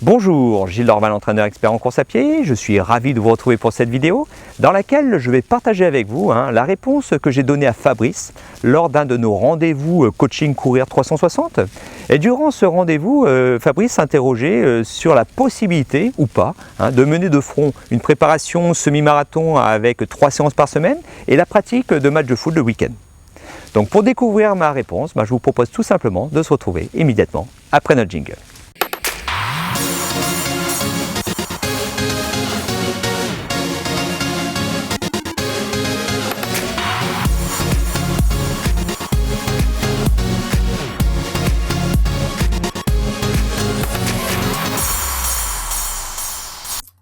Bonjour, Gilles Dorval, entraîneur expert en course à pied. Je suis ravi de vous retrouver pour cette vidéo dans laquelle je vais partager avec vous la réponse que j'ai donnée à Fabrice lors d'un de nos rendez-vous coaching courir 360. Et durant ce rendez-vous, Fabrice s'interrogeait sur la possibilité ou pas de mener de front une préparation semi-marathon avec 3 séances par semaine et la pratique de matchs de foot le week-end. Donc pour découvrir ma réponse, je vous propose tout simplement de se retrouver immédiatement après notre jingle.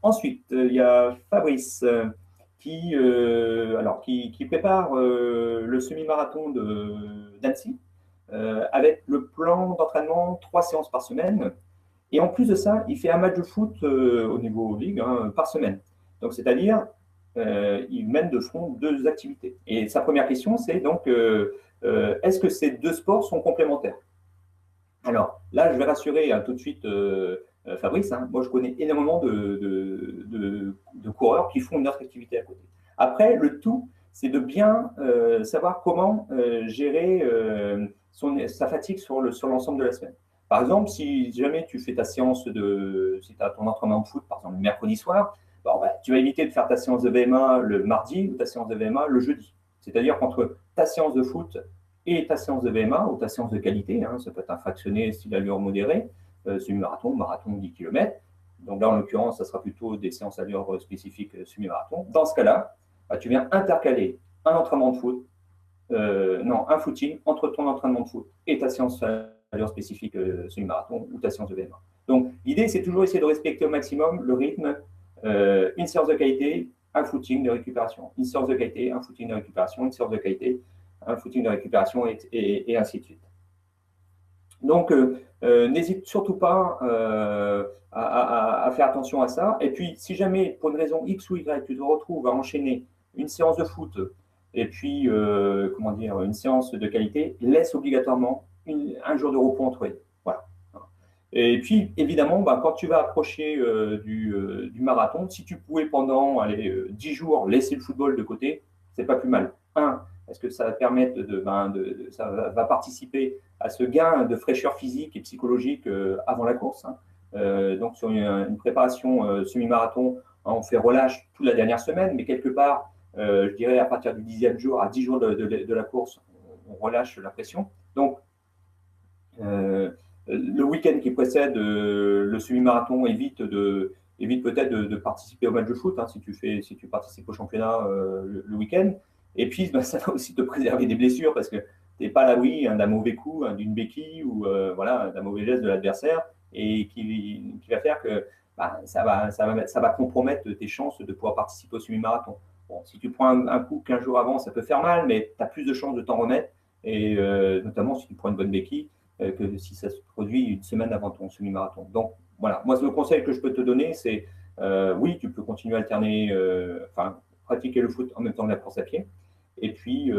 Ensuite, il y a Fabrice qui prépare le semi-marathon d'Annecy avec le plan d'entraînement 3 séances par semaine. Et en plus de ça, il fait un match de foot au niveau ligue par semaine. Donc, c'est-à-dire, il mène de front 2 activités. Et sa première question, c'est donc, est-ce que ces 2 sports sont complémentaires? Alors, là, je vais rassurer tout de suite Fabrice. Moi, je connais énormément de coureurs qui font une autre activité à côté. Après, le tout, c'est de bien savoir comment gérer sa fatigue sur l'ensemble de la semaine. Par exemple, si jamais tu fais ta séance si tu as ton entraînement de foot, par exemple, le mercredi soir, tu vas éviter de faire ta séance de VMA le mardi ou ta séance de VMA le jeudi. C'est-à-dire qu'entre ta séance de foot et ta séance de VMA ou ta séance de qualité, ça peut être un fractionné style allure modérée, semi-marathon, marathon 10 km. Donc là, en l'occurrence, ça sera plutôt des séances allure spécifiques semi-marathon. Dans ce cas-là, tu viens intercaler un entraînement de foot, un footing entre ton entraînement de foot et ta séance allure spécifique semi-marathon ou ta séance de VMA. Donc l'idée, c'est toujours essayer de respecter au maximum le rythme, une séance de qualité, un footing de récupération, une séance de qualité, un footing de récupération, une séance de qualité, un footing de récupération et ainsi de suite. Donc, n'hésite surtout pas à faire attention à ça. Et puis, si jamais, pour une raison X ou Y, tu te retrouves à enchaîner une séance de foot et puis, une séance de qualité, laisse obligatoirement un jour de repos entre eux. Voilà. Et puis, évidemment, quand tu vas approcher du marathon, si tu pouvais pendant 10 jours laisser le football de côté, c'est pas plus mal. Parce que ça va permettre ça va participer à ce gain de fraîcheur physique et psychologique avant la course. Donc, sur une préparation semi-marathon, on fait relâche toute la dernière semaine, mais quelque part, je dirais à partir du 10e jour, à 10 jours de la course, on relâche la pression. Donc, le week-end qui précède le semi-marathon évite peut-être de participer au match de foot si tu participes au championnat le week-end. Et puis, ça va aussi te préserver des blessures parce que tu n'es pas à l'abri d'un mauvais coup, d'une béquille ou d'un mauvais geste de l'adversaire et qui va faire que ça va compromettre tes chances de pouvoir participer au semi-marathon. Bon, si tu prends un coup 15 jours avant, ça peut faire mal, mais tu as plus de chances de t'en remettre, et notamment si tu prends une bonne béquille, que si ça se produit une semaine avant ton semi-marathon. Donc, voilà, moi, le conseil que je peux te donner, c'est oui, tu peux continuer à alterner, pratiquer le foot en même temps que la course à pied, et puis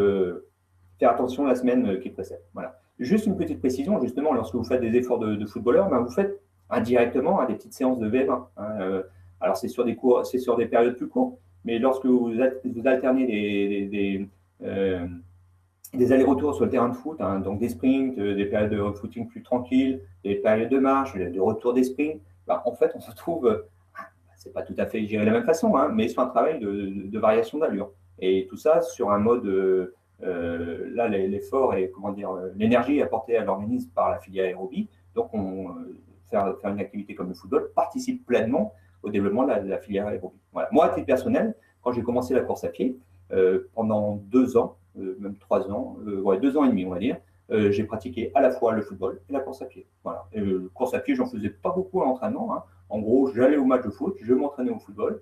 faire attention la semaine qui précède. Voilà. Juste une petite précision, justement, lorsque vous faites des efforts de footballeur, vous faites indirectement des petites séances de VM1. Alors, c'est sur des périodes plus courtes, mais lorsque vous alternez des allers-retours sur le terrain de foot, donc des sprints, des périodes de footing plus tranquilles, des périodes de marche, de retour des sprints, en fait, on se trouve, c'est pas tout à fait géré de la même façon, mais sur un travail de variation d'allure. Et tout ça sur un mode, là, l'effort et l'énergie apportée à l'organisme par la filière aérobie. Donc, faire une activité comme le football participe pleinement au développement de la filière aérobie. Voilà. Moi, à titre personnel, quand j'ai commencé la course à pied, pendant 2 ans, même 3 ans, 2 ans et demi, on va dire, j'ai pratiqué à la fois le football et la course à pied. Voilà. Course à pied, j'en faisais pas beaucoup à l'entraînement. En gros, j'allais au match de foot, je m'entraînais au football.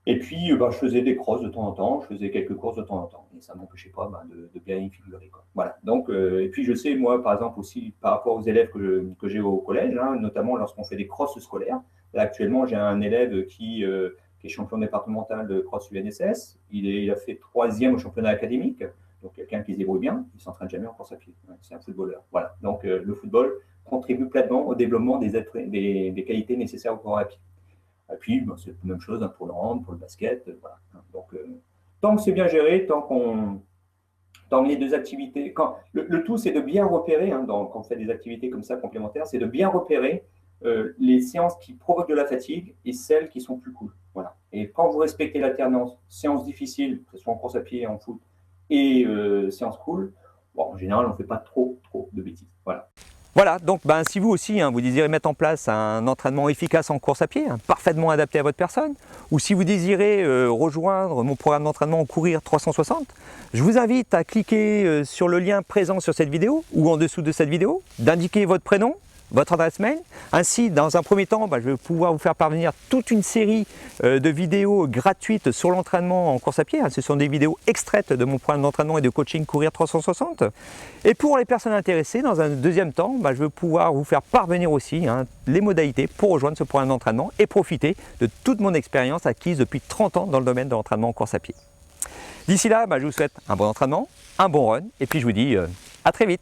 Et puis, je faisais des crosses de temps en temps, je faisais quelques courses de temps en temps. Et ça ne m'empêchait pas de bien y figurer. Voilà. Donc, et puis, je sais, moi, par exemple, aussi, par rapport aux élèves que j'ai au collège, notamment lorsqu'on fait des crosses scolaires. Là, actuellement, j'ai un élève qui est champion départemental de cross UNSS. Il a fait 3e au championnat académique. Donc, quelqu'un qui se débrouille bien, il ne s'entraîne jamais en course à pied. C'est un footballeur. Voilà. Donc, le football, contribue pleinement au développement des qualités nécessaires au cours à pied. Et puis, ben, c'est la même chose pour le hand, pour le basket. Voilà. Donc, tant que c'est bien géré, tant que les deux activités, le tout, c'est de bien repérer, hein, quand on fait des activités comme ça complémentaires, c'est de bien repérer les séances qui provoquent de la fatigue et celles qui sont plus cool. Voilà. Et quand vous respectez l'alternance, séances difficiles, que ce soit en course à pied, en foot, et séances cool, bon, en général, on ne fait pas trop de bêtises. Voilà. Voilà, donc si vous aussi, vous désirez mettre en place un entraînement efficace en course à pied, parfaitement adapté à votre personne, ou si vous désirez rejoindre mon programme d'entraînement Courir 360, je vous invite à cliquer sur le lien présent sur cette vidéo ou en dessous de cette vidéo, d'indiquer votre prénom, votre adresse mail. Ainsi, dans un premier temps, je vais pouvoir vous faire parvenir toute une série de vidéos gratuites sur l'entraînement en course à pied. Ce sont des vidéos extraites de mon programme d'entraînement et de coaching Courir 360. Et pour les personnes intéressées, dans un deuxième temps, je vais pouvoir vous faire parvenir aussi les modalités pour rejoindre ce programme d'entraînement et profiter de toute mon expérience acquise depuis 30 ans dans le domaine de l'entraînement en course à pied. D'ici là, je vous souhaite un bon entraînement, un bon run, et puis je vous dis à très vite.